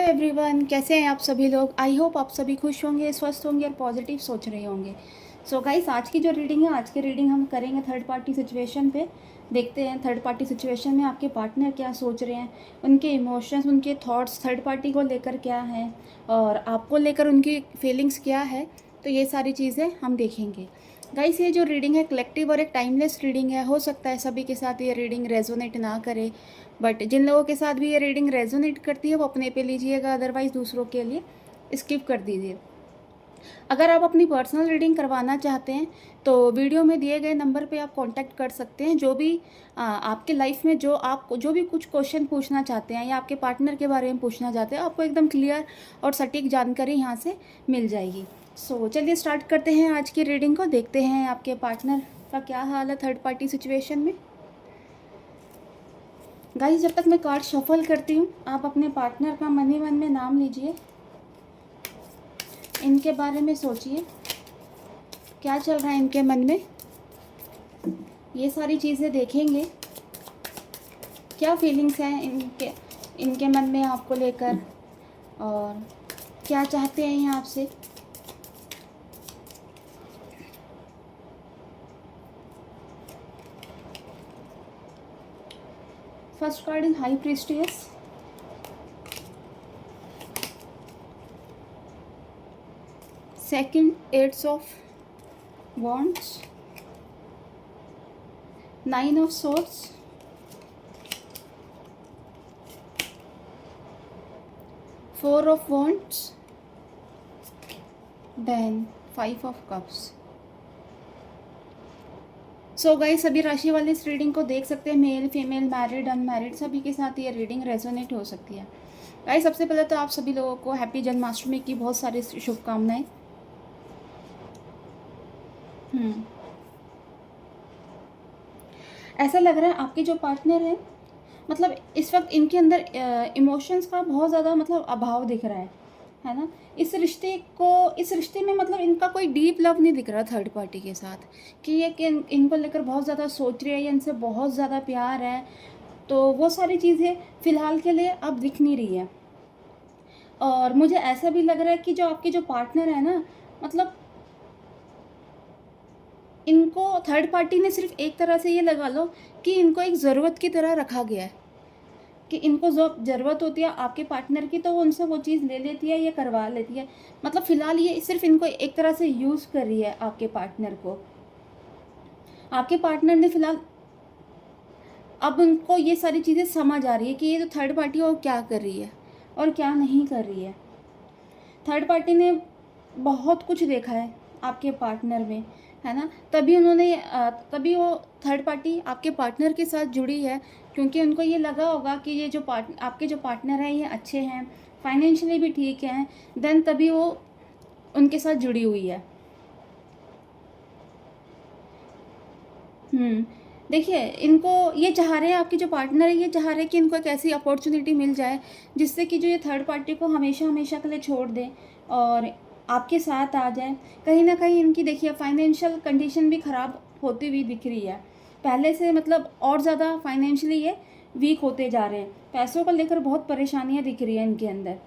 Everyone, कैसे हैं आप सभी लोग। आई होप आप सभी खुश होंगे, स्वस्थ होंगे और पॉजिटिव सोच रहे होंगे। सो गाइस, आज की जो रीडिंग है, आज की रीडिंग हम करेंगे थर्ड पार्टी सिचुएशन पे। देखते हैं थर्ड पार्टी सिचुएशन में आपके पार्टनर क्या सोच रहे हैं, उनके इमोशंस, उनके थॉट्स थर्ड पार्टी को लेकर क्या हैं और आपको लेकर उनकी फीलिंग्स क्या है। तो ये सारी चीज़ें हम देखेंगे। गाइस, ये जो रीडिंग है कलेक्टिव और एक टाइमलेस रीडिंग है। हो सकता है सभी के साथ ये रीडिंग रेजोनेट ना करे, बट जिन लोगों के साथ भी ये रीडिंग रेजोनेट करती है वो अपने पे लीजिएगा, अदरवाइज़ दूसरों के लिए स्किप कर दीजिए। अगर आप अपनी पर्सनल रीडिंग करवाना चाहते हैं तो वीडियो में दिए गए नंबर पे आप कांटेक्ट कर सकते हैं। जो भी आपके लाइफ में जो भी कुछ क्वेश्चन पूछना चाहते हैं या आपके पार्टनर के बारे में पूछना चाहते हैं, आपको एकदम क्लियर और सटीक जानकारी यहाँ से मिल जाएगी। सो चलिए स्टार्ट करते हैं आज की रीडिंग को। देखते हैं आपके पार्टनर का क्या हाल है थर्ड पार्टी सिचुएशन में। गाइस, जब तक मैं कार्ड शफल करती हूँ, आप अपने पार्टनर का मन ही मन में नाम लीजिए, इनके बारे में सोचिए क्या चल रहा है इनके मन में। ये सारी चीज़ें देखेंगे, क्या फीलिंग्स हैं इनके मन में आपको लेकर और क्या चाहते हैं ये आपसे। First card is high priestess, second eights of wands, nine of swords, four of wands, then five of cups. So guys, सभी राशि वाले इस रीडिंग को देख सकते हैं। मेल फीमेल, मैरिड अनमैरिड, सभी के साथ ये रीडिंग रेजोनेट हो सकती है। गाइस, सबसे पहले तो आप सभी लोगों को हैप्पी जन्माष्टमी की बहुत सारी शुभकामनाएं। ऐसा लग रहा है आपके जो पार्टनर है, मतलब इस वक्त इनके अंदर इमोशंस का बहुत ज़्यादा मतलब अभाव दिख रहा है ना। इस रिश्ते में मतलब इनका कोई डीप लव नहीं दिख रहा थर्ड पार्टी के साथ, कि ये कि इनको लेकर बहुत ज़्यादा सोच रही है या इनसे बहुत ज़्यादा प्यार है। तो वो सारी चीज़ें फ़िलहाल के लिए अब दिख नहीं रही है। और मुझे ऐसा भी लग रहा है कि जो आपके जो पार्टनर है ना, मतलब इनको थर्ड पार्टी ने सिर्फ एक तरह से ये लगा लो कि इनको एक ज़रूरत की तरह रखा गया है, कि इनको जो ज़रूरत होती है आपके पार्टनर की तो वो उनसे वो चीज़ ले लेती है या करवा लेती है। मतलब फ़िलहाल ये सिर्फ इनको एक तरह से यूज़ कर रही है आपके पार्टनर को। आपके पार्टनर ने फ़िलहाल अब उनको ये सारी चीज़ें समझ आ रही है कि ये जो थर्ड पार्टी है वो क्या कर रही है और क्या नहीं कर रही है। थर्ड पार्टी ने बहुत कुछ देखा है आपके पार्टनर में, है ना। तभी वो थर्ड पार्टी आपके पार्टनर के साथ जुड़ी है, क्योंकि उनको ये लगा होगा कि ये जो आपके जो पार्टनर हैं ये अच्छे हैं, फाइनेंशियली भी ठीक हैं, देन तभी वो उनके साथ जुड़ी हुई है। देखिए, इनको ये चाह रहे हैं, आपके जो पार्टनर है ये चाह रहे हैं कि इनको एक ऐसी अपॉर्चुनिटी मिल जाए जिससे कि जो ये थर्ड पार्टी को हमेशा हमेशा के लिए छोड़ दें और आपके साथ आ जाए। कहीं ना कहीं इनकी देखिए फाइनेंशियल कंडीशन भी ख़राब होती हुई दिख रही है पहले से, मतलब और ज़्यादा फाइनेंशियली ये वीक होते जा रहे हैं। पैसों को लेकर बहुत परेशानियाँ दिख रही हैं इनके अंदर।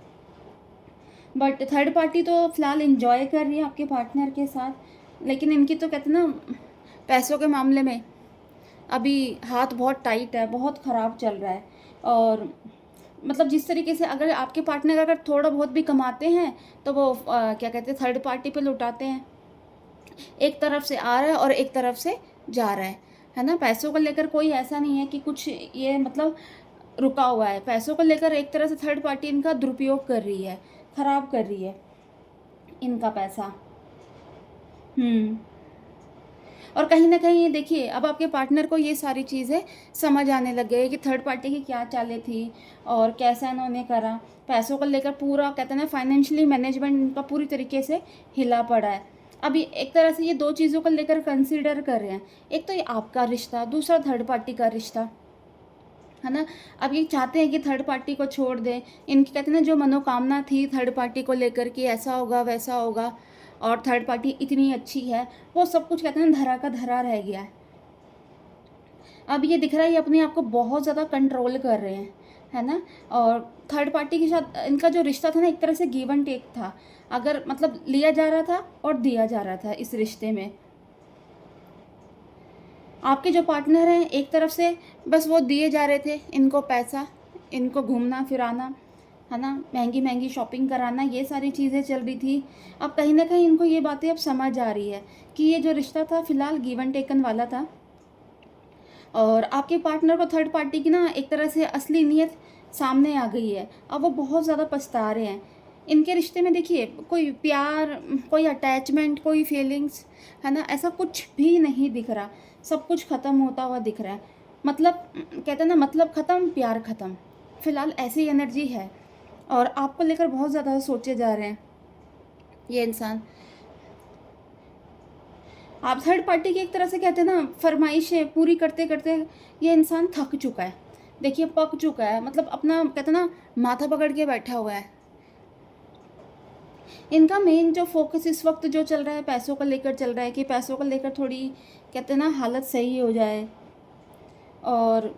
बट थर्ड पार्टी तो फ़िलहाल इंजॉय कर रही है आपके पार्टनर के साथ, लेकिन इनकी तो कहते हैं ना, पैसों के मामले में अभी हाथ बहुत टाइट है, बहुत ख़राब चल रहा है। और मतलब जिस तरीके से अगर आपके पार्टनर अगर थोड़ा बहुत भी कमाते हैं तो वो क्या कहते हैं, थर्ड पार्टी पे लुटाते हैं। एक तरफ से आ रहा है और एक तरफ से जा रहा है ना। पैसों को लेकर कोई ऐसा नहीं है कि कुछ ये मतलब रुका हुआ है। पैसों को लेकर एक तरह से थर्ड पार्टी इनका दुरुपयोग कर रही है, ख़राब कर रही है इनका पैसा। और कहीं ना कहीं देखिए, अब आपके पार्टनर को ये सारी चीज़ें समझ आने लग गई है कि थर्ड पार्टी की क्या चालें थी और कैसा इन्होंने करा। पैसों को लेकर पूरा कहते हैं ना, फाइनेंशियली मैनेजमेंट इनका पूरी तरीके से हिला पड़ा है। अभी एक तरह से ये दो चीज़ों को लेकर कंसीडर कर रहे हैं, एक तो ये आपका रिश्ता, दूसरा थर्ड पार्टी का रिश्ता, है ना। अब ये चाहते हैं कि थर्ड पार्टी को छोड़ दें। इनकी कहते हैं ना, जो मनोकामना थी थर्ड पार्टी को लेकर कि ऐसा होगा वैसा होगा और थर्ड पार्टी इतनी अच्छी है, वो सब कुछ कहते हैं धरा का धरा रह गया है। अब ये दिख रहा है ये अपने आप को बहुत ज़्यादा कंट्रोल कर रहे हैं, है ना। और थर्ड पार्टी के साथ इनका जो रिश्ता था ना, एक तरह से गिव एंड टेक था। अगर मतलब लिया जा रहा था और दिया जा रहा था इस रिश्ते में। आपके जो पार्टनर हैं, एक तरफ से बस वो दिए जा रहे थे इनको पैसा, इनको घूमना फिराना, है ना, महंगी महंगी शॉपिंग कराना, ये सारी चीज़ें चल रही थी। अब कहीं ना कहीं इनको ये बातें अब समझ आ रही है कि ये जो रिश्ता था फ़िलहाल गिव एंड टेकन वाला था। और आपके पार्टनर को थर्ड पार्टी की ना एक तरह से असली नीयत सामने आ गई है। अब वो बहुत ज़्यादा पछता रहे हैं। इनके रिश्ते में देखिए, कोई प्यार, कोई अटैचमेंट, कोई फीलिंग्स, है ना, ऐसा कुछ भी नहीं दिख रहा। सब कुछ ख़त्म होता हुआ दिख रहा है। मतलब कहते हैं ना, मतलब ख़त्म, प्यार ख़त्म। फ़िलहाल ऐसी एनर्जी है। और आपको लेकर बहुत ज़्यादा सोचे जा रहे हैं ये इंसान। आप थर्ड पार्टी की एक तरह से कहते हैं ना, फरमाइशें पूरी करते करते ये इंसान थक चुका है। देखिए, पक चुका है, मतलब अपना कहते हैं ना, माथा पकड़ के बैठा हुआ है। इनका मेन जो फोकस इस वक्त जो चल रहा है, पैसों को लेकर चल रहा है कि पैसों को लेकर थोड़ी कहते हैं ना हालत सही हो जाए। और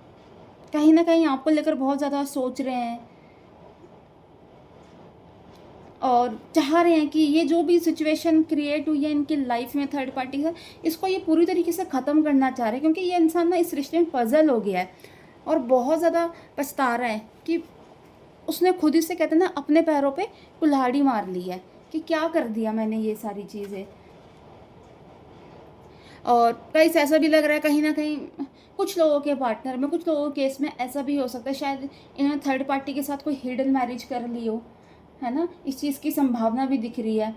कहीं ना कहीं आपको लेकर बहुत ज़्यादा सोच रहे हैं और चाह रहे हैं कि ये जो भी सिचुएशन क्रिएट हुई है इनकी लाइफ में थर्ड पार्टी से, इसको ये पूरी तरीके से ख़त्म करना चाह रहे हैं। क्योंकि ये इंसान ना इस रिश्ते में पजल हो गया है और बहुत ज़्यादा पछता रहा है कि उसने खुद ही से कहते हैं ना अपने पैरों पे कुल्हाड़ी मार ली है कि क्या कर दिया मैंने ये सारी चीज़ें। और कहीं से ऐसा भी लग रहा है, कहीं ना कहीं कुछ लोगों के पार्टनर में, कुछ लोगों के केस में ऐसा भी हो सकता है शायद इन्होंने थर्ड पार्टी के साथ कोई हिडन मैरिज कर ली हो, है ना। इस चीज़ की संभावना भी दिख रही है।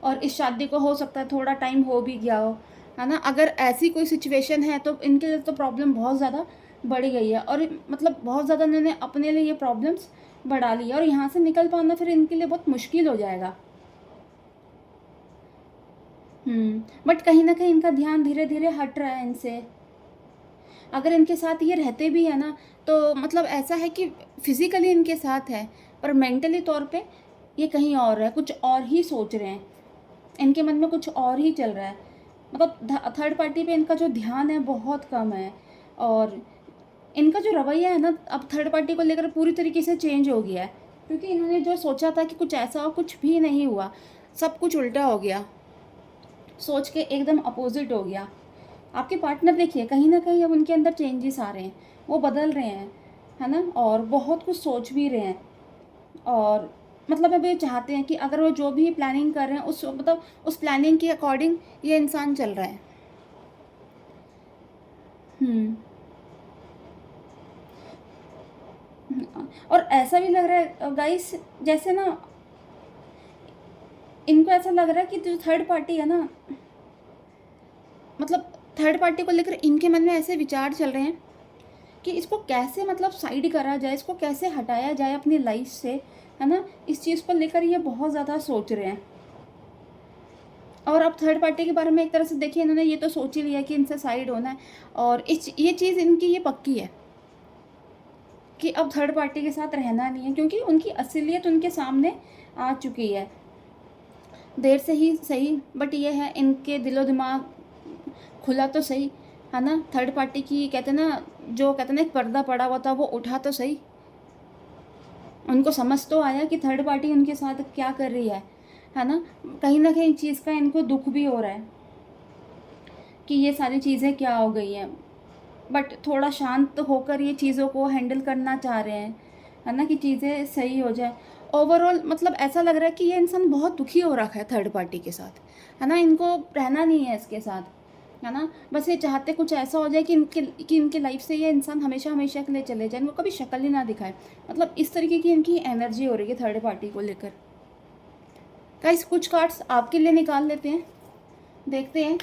और इस शादी को हो सकता है थोड़ा टाइम हो भी गया हो, है ना। अगर ऐसी कोई सिचुएशन है तो इनके लिए तो प्रॉब्लम बहुत ज़्यादा बढ़ गई है। और मतलब बहुत ज़्यादा इन्होंने अपने लिए ये प्रॉब्लम्स बढ़ा ली है और यहाँ से निकल पाना फिर इनके लिए बहुत मुश्किल हो जाएगा। बट कहीं ना कहीं इनका ध्यान धीरे धीरे हट रहा है इनसे। अगर इनके साथ ये रहते भी है ना, तो मतलब ऐसा है कि फिज़िकली इनके साथ है पर मेंटली तौर पे ये कहीं और है, कुछ और ही सोच रहे हैं। इनके मन में कुछ और ही चल रहा है। मतलब थर्ड पार्टी पे इनका जो ध्यान है बहुत कम है। और इनका जो रवैया है ना, अब थर्ड पार्टी को लेकर पूरी तरीके से चेंज हो गया है। क्योंकि इन्होंने जो सोचा था कि कुछ ऐसा हो, कुछ भी नहीं हुआ, सब कुछ उल्टा हो गया, सोच के एकदम अपोजिट हो गया। आपके पार्टनर देखिए, कहीं ना कहीं अब उनके अंदर चेंजेस आ रहे हैं, वो बदल रहे हैं, है ना। और बहुत कुछ सोच भी रहे हैं। और मतलब अब ये चाहते हैं कि अगर वो जो भी प्लानिंग कर रहे हैं उस मतलब उस प्लानिंग के अकॉर्डिंग ये इंसान चल रहा है। हम्म और ऐसा भी लग रहा है गाइस, जैसे ना इनको ऐसा लग रहा है कि जो थर्ड पार्टी है ना, मतलब थर्ड पार्टी को लेकर इनके मन में ऐसे विचार चल रहे हैं कि इसको कैसे मतलब साइड करा जाए, इसको कैसे हटाया जाए अपनी लाइफ से, है ना। इस चीज़ को लेकर ये बहुत ज़्यादा सोच रहे हैं। और अब थर्ड पार्टी के बारे में एक तरह से देखिए, इन्होंने ये तो सोच ही लिया कि इनसे साइड होना है। और ये चीज़ इनकी ये पक्की है कि अब थर्ड पार्टी के साथ रहना नहीं है, क्योंकि उनकी असलियत उनके सामने आ चुकी है। देर से ही सही, बट ये है इनके दिलो दिमाग खुला तो सही, है ना। थर्ड पार्टी की कहते हैं ना, जो कहते हैं ना एक पर्दा पड़ा हुआ था वो उठा तो सही। उनको समझ तो आया कि थर्ड पार्टी उनके साथ क्या कर रही है ना। कहीं ना कहीं चीज़ का इनको दुख भी हो रहा है कि ये सारी चीज़ें क्या हो गई हैं। बट थोड़ा शांत होकर ये चीज़ों को हैंडल करना चाह रहे हैं, है ना, कि चीज़ें सही हो जाए। ओवरऑल मतलब ऐसा लग रहा है कि ये इंसान बहुत दुखी हो रखा है थर्ड पार्टी के साथ, है ना। इनको रहना नहीं है इसके साथ, है ना। बस ये चाहते कुछ ऐसा हो जाए कि इनकी लाइफ से ये इंसान हमेशा हमेशा के लिए चले जाए, इनको कभी शक्ल ही ना दिखाए। मतलब इस तरीके की इनकी एनर्जी हो रही है थर्ड पार्टी को लेकर। गाइस, कुछ कार्ड्स आपके लिए निकाल लेते हैं, देखते हैं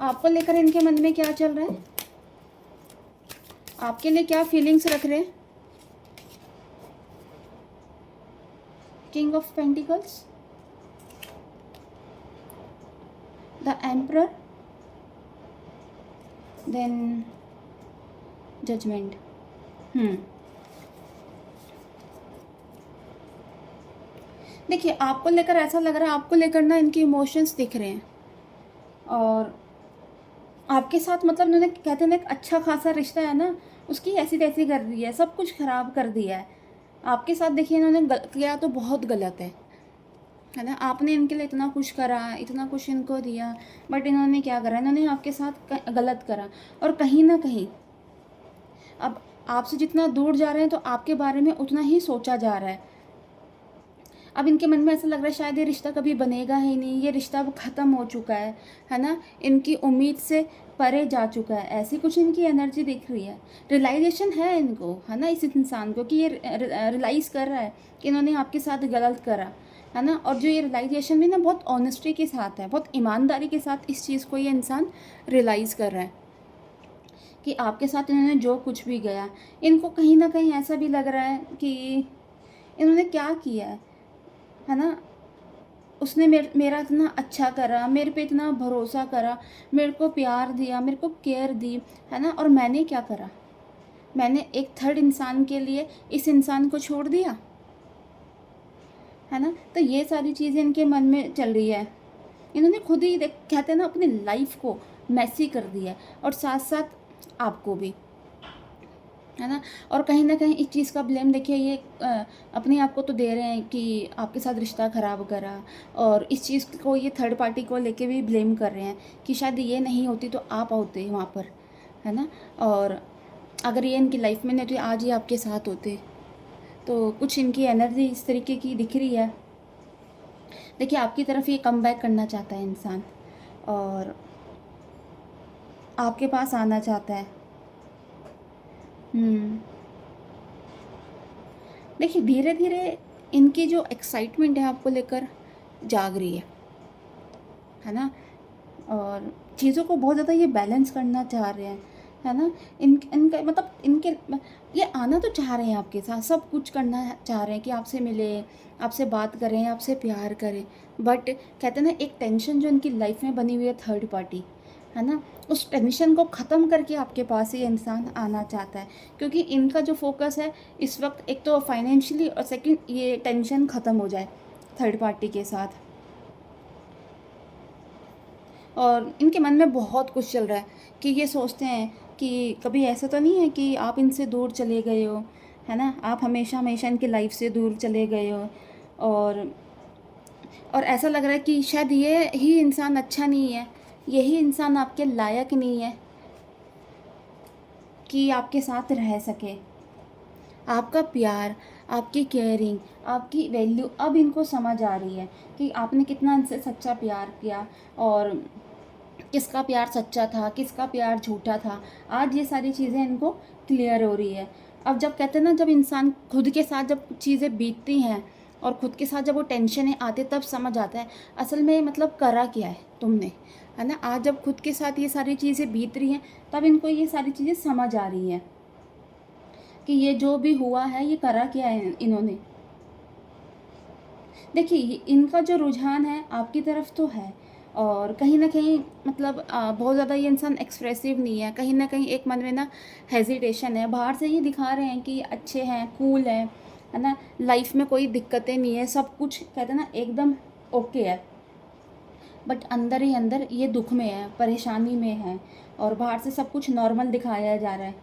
आपको लेकर इनके मन में क्या चल रहा है, आपके लिए क्या फीलिंग्स रख रहे हैं। King of Pentacles, the Emperor, then Judgement. देखिए, आपको लेकर ऐसा लग रहा है, आपको लेकर ना इनके इमोशंस दिख रहे हैं। और आपके साथ मतलब इन्होंने कहते हैं ना एक अच्छा खासा रिश्ता है ना, उसकी ऐसी तैसी कर दी है, सब कुछ ख़राब कर दिया है। आपके साथ देखिए इन्होंने किया तो बहुत गलत है ना। आपने इनके लिए इतना कुछ करा, इतना कुछ इनको दिया, बट इन्होंने क्या करा, इन्होंने आपके साथ गलत करा। और कहीं ना कहीं अब आपसे जितना दूर जा रहे हैं तो आपके बारे में उतना ही सोचा जा रहा है। अब इनके मन में ऐसा लग रहा है शायद ये रिश्ता कभी बनेगा ही नहीं, ये रिश्ता अब ख़त्म हो चुका है ना। इनकी उम्मीद से परे जा चुका है, ऐसी कुछ इनकी एनर्जी दिख रही है। रियलाइजेशन है इनको, है ना, इस इंसान को, कि ये रियलाइज़ कर रहा है कि इन्होंने आपके साथ गलत करा, है ना। और जो ये रियलाइजेशन भी ना बहुत ऑनेस्टी के साथ है, बहुत ईमानदारी के साथ इस चीज़ को ये इंसान रियलाइज़ कर रहा है कि आपके साथ इन्होंने जो कुछ भी गया, इनको कहीं ना कहीं ऐसा भी लग रहा है कि इन्होंने क्या किया है ना। उसने मेरा इतना अच्छा करा, मेरे पे इतना भरोसा करा, मेरे को प्यार दिया, मेरे को केयर दी, है ना। और मैंने क्या करा, मैंने एक थर्ड इंसान के लिए इस इंसान को छोड़ दिया, है ना। तो ये सारी चीज़ें इनके मन में चल रही है। इन्होंने खुद ही कहते हैं ना अपनी लाइफ को मैसी कर दिया है, और साथ साथ आपको भी, है ना। और कहीं ना कहीं इस चीज़ का ब्लेम देखिए ये अपने आप को तो दे रहे हैं कि आपके साथ रिश्ता ख़राब करा, और इस चीज़ को ये थर्ड पार्टी को लेके भी ब्लेम कर रहे हैं कि शायद ये नहीं होती तो आप होते वहाँ पर, है ना। और अगर ये इनकी लाइफ में नहीं होती, आज ये आपके साथ होते। तो कुछ इनकी एनर्जी इस तरीके की दिख रही है। देखिए आपकी तरफ ये कम बैक करना चाहता है इंसान, और आपके पास आना चाहता है। देखिए धीरे धीरे इनकी जो एक्साइटमेंट है आपको लेकर जाग रही है ना। और चीज़ों को बहुत ज़्यादा ये बैलेंस करना चाह रहे हैं, है ना। इनका मतलब इनके ये आना तो चाह रहे हैं आपके साथ, सब कुछ करना चाह रहे हैं कि आपसे मिले, आपसे बात करें, आपसे प्यार करें। बट कहते हैं ना एक टेंशन जो इनकी लाइफ में बनी हुई है थर्ड पार्टी, है ना, उस टेंशन को ख़त्म करके आपके पास ये इंसान आना चाहता है। क्योंकि इनका जो फोकस है इस वक्त, एक तो फाइनेंशियली, और सेकंड ये टेंशन ख़त्म हो जाए थर्ड पार्टी के साथ। और इनके मन में बहुत कुछ चल रहा है कि ये सोचते हैं कि कभी ऐसा तो नहीं है कि आप इनसे दूर चले गए हो, है ना, आप हमेशा हमेशा इनकी लाइफ से दूर चले गए हो। और और ऐसा लग रहा है कि शायद ये ही इंसान अच्छा नहीं है, यही इंसान आपके लायक नहीं है कि आपके साथ रह सके। आपका प्यार, आपकी केयरिंग, आपकी वैल्यू अब इनको समझ आ रही है कि आपने कितना इनसे सच्चा प्यार किया, और किसका प्यार सच्चा था, किसका प्यार झूठा था। आज ये सारी चीज़ें इनको क्लियर हो रही है। अब जब कहते हैं ना, जब इंसान खुद के साथ जब चीज़ें बीतती हैं और खुद के साथ जब वो टेंशनें आती, तब समझ आता है असल में मतलब करा क्या है तुमने, है ना। आज जब खुद के साथ ये सारी चीज़ें बीत रही हैं, तब इनको ये सारी चीज़ें समझ आ रही हैं कि ये जो भी हुआ है ये करा क्या है इन्होंने। देखिए इनका जो रुझान है आपकी तरफ तो है, और कहीं ना कहीं मतलब बहुत ज़्यादा ये इंसान एक्सप्रेसिव नहीं है। कहीं ना कहीं एक मन में ना हेजिटेशन है। बाहर से ये दिखा रहे हैं कि अच्छे हैं, कूल हैं, है ना, लाइफ में कोई दिक्कतें नहीं है, सब कुछ कहते हैं ना एकदम ओके है। बट अंदर ही अंदर ये दुख में है, परेशानी में है, और बाहर से सब कुछ नॉर्मल दिखाया जा रहा है।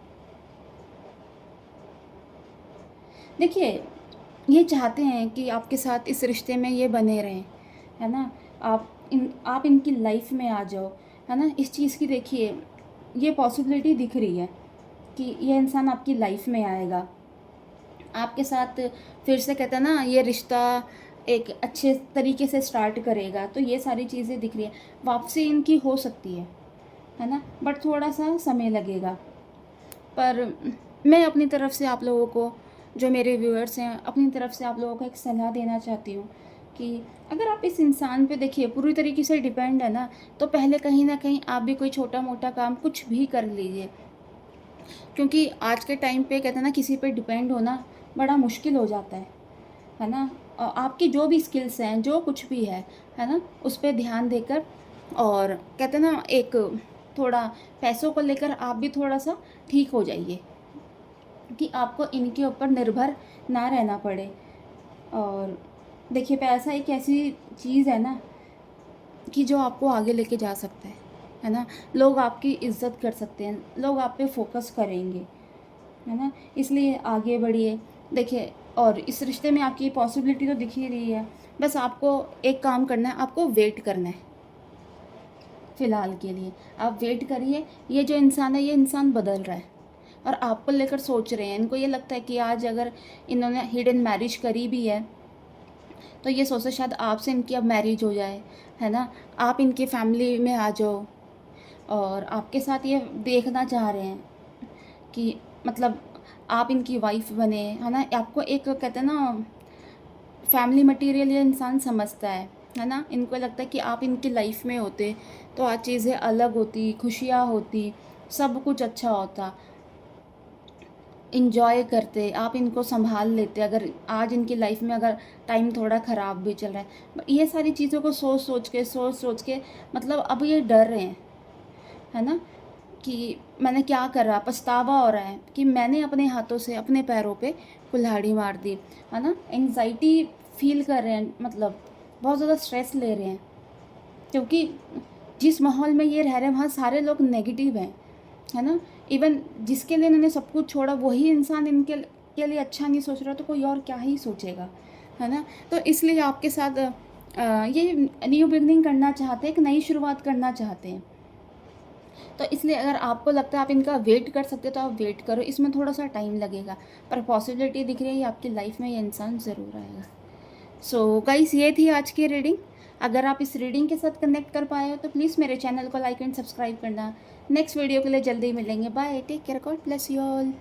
देखिए ये चाहते हैं कि आपके साथ इस रिश्ते में ये बने रहें, है ना। आप इनकी लाइफ में आ जाओ, है ना। इस चीज़ की देखिए ये पॉसिबिलिटी दिख रही है कि ये इंसान आपकी लाइफ में आएगा, आपके साथ फिर से कहते हैं ना ये रिश्ता एक अच्छे तरीके से स्टार्ट करेगा। तो ये सारी चीज़ें दिख रही है। वापसी इनकी हो सकती है ना, बट थोड़ा सा समय लगेगा। पर मैं अपनी तरफ से आप लोगों को, जो मेरे व्यूअर्स हैं, अपनी तरफ से आप लोगों को एक सलाह देना चाहती हूँ कि अगर आप इस इंसान पे देखिए पूरी तरीके से डिपेंड है ना, तो पहले कहीं ना कहीं आप भी कोई छोटा मोटा काम कुछ भी कर लीजिए। क्योंकि आज के टाइम पे कहते हैं ना किसी पे डिपेंड होना बड़ा मुश्किल हो जाता है ना। आपकी जो भी स्किल्स हैं, जो कुछ भी है ना, उस पर ध्यान देकर, और कहते हैं ना एक थोड़ा पैसों को लेकर आप भी थोड़ा सा ठीक हो जाइए कि आपको इनके ऊपर निर्भर ना रहना पड़े। और देखिए पैसा एक ऐसी चीज़ है ना कि जो आपको आगे लेके जा सकता है ना। लोग आपकी इज्जत कर सकते हैं, लोग आप पे फोकस करेंगे, है ना, इसलिए आगे बढ़िए। देखिए, और इस रिश्ते में आपकी पॉसिबिलिटी तो दिख ही रही है, बस आपको एक काम करना है, आपको वेट करना है फ़िलहाल के लिए। आप वेट करिए, ये जो इंसान है ये इंसान बदल रहा है और आपको लेकर सोच रहे हैं। इनको ये लगता है कि आज अगर इन्होंने हिडन मैरिज करी भी है तो ये सोचते शायद आपसे इनकी अब मैरिज हो जाए, है ना, आप इनकी फैमिली में आ जाओ, और आपके साथ ये देखना चाह रहे हैं कि मतलब आप इनकी वाइफ बने, है ना। आपको एक कहते हैं ना, फैमिली मटेरियल ये इंसान समझता है ना। इनको लगता है कि आप इनकी लाइफ में होते तो आज चीज़ें अलग होती, खुशियाँ होती, सब कुछ अच्छा होता, इंजॉय करते, आप इनको संभाल लेते। अगर आज इनकी लाइफ में अगर टाइम थोड़ा ख़राब भी चल रहा है, ये सारी चीज़ों को सोच के मतलब अब ये डर रहे हैं ना, कि मैंने क्या करा, पछतावा हो रहा है कि मैंने अपने हाथों से अपने पैरों पे कुल्हाड़ी मार दी, है ना। एंग्जाइटी फील कर रहे हैं, मतलब बहुत ज़्यादा स्ट्रेस ले रहे हैं, क्योंकि जिस माहौल में ये रह रहे हैं वहाँ सारे लोग नेगेटिव हैं, है ना। इवन जिसके लिए इन्होंने सब कुछ छोड़ा वही इंसान इनके के लिए अच्छा नहीं सोच रहा तो कोई और क्या ही सोचेगा, है ना। तो इसलिए आपके साथ ये न्यू बिगनिंग करना चाहते हैं, एक नई शुरुआत करना चाहते हैं। तो इसलिए अगर आपको लगता है आप इनका वेट कर सकते हो तो आप वेट करो, इसमें थोड़ा सा टाइम लगेगा, पर पॉसिबिलिटी दिख रही है आपकी लाइफ में ये इंसान ज़रूर आएगा। सो गाइस, ये थी आज की रीडिंग। अगर आप इस रीडिंग के साथ कनेक्ट कर पाए हो तो प्लीज़ मेरे चैनल को लाइक एंड सब्सक्राइब करना। नेक्स्ट वीडियो के लिए जल्दी मिलेंगे। Bye, take care, God bless you all.